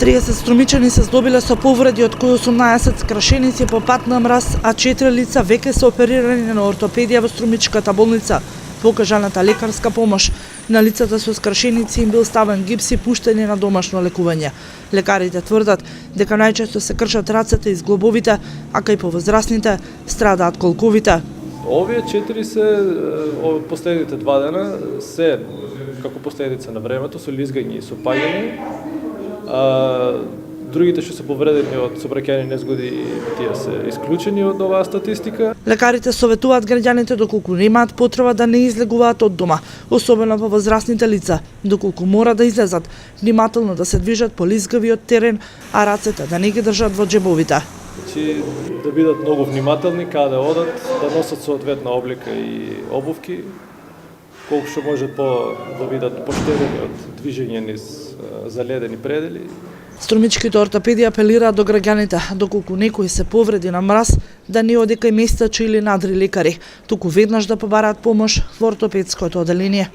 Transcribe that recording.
30 струмичани се здобиле со повреди, од кои 18 скршеници по пат на мраз, а 4 лица веќе се оперирани на ортопедија во Струмичката болница. По окажаната лекарска помош на лицата со скршеници им бил ставен гипс и пуштени на домашно лекување. Лекарите тврдат дека најчесто се кршат рацете и зглобовите, а кај повозрасните страдаат колковите. Овие 4 се последните 2 дена се како последица на времето со лизгање и со паѓање. Другите што се повредени од сообраќајни незгоди, тие се исклучени од оваа статистика. Лекарите советуваат граѓаните доколку немаат потреба да не излегуваат од дома, особено по возрастните лица, доколку мора да излезат, внимателно да се движат по лизгавиот терен, а рацете да не ги држат во џебовите. Значи да бидат многу внимателни каде одат, да носат соодветна облика и обувки, колку што може да бидат поштедени од движење низ заледени предели. Струмичките ортопеди апелираат до граѓаните, доколку некој се повреди на мраз, да не оди кај местачи или надри лекари, туку веднаш да побараат помош во ортопедското оделение.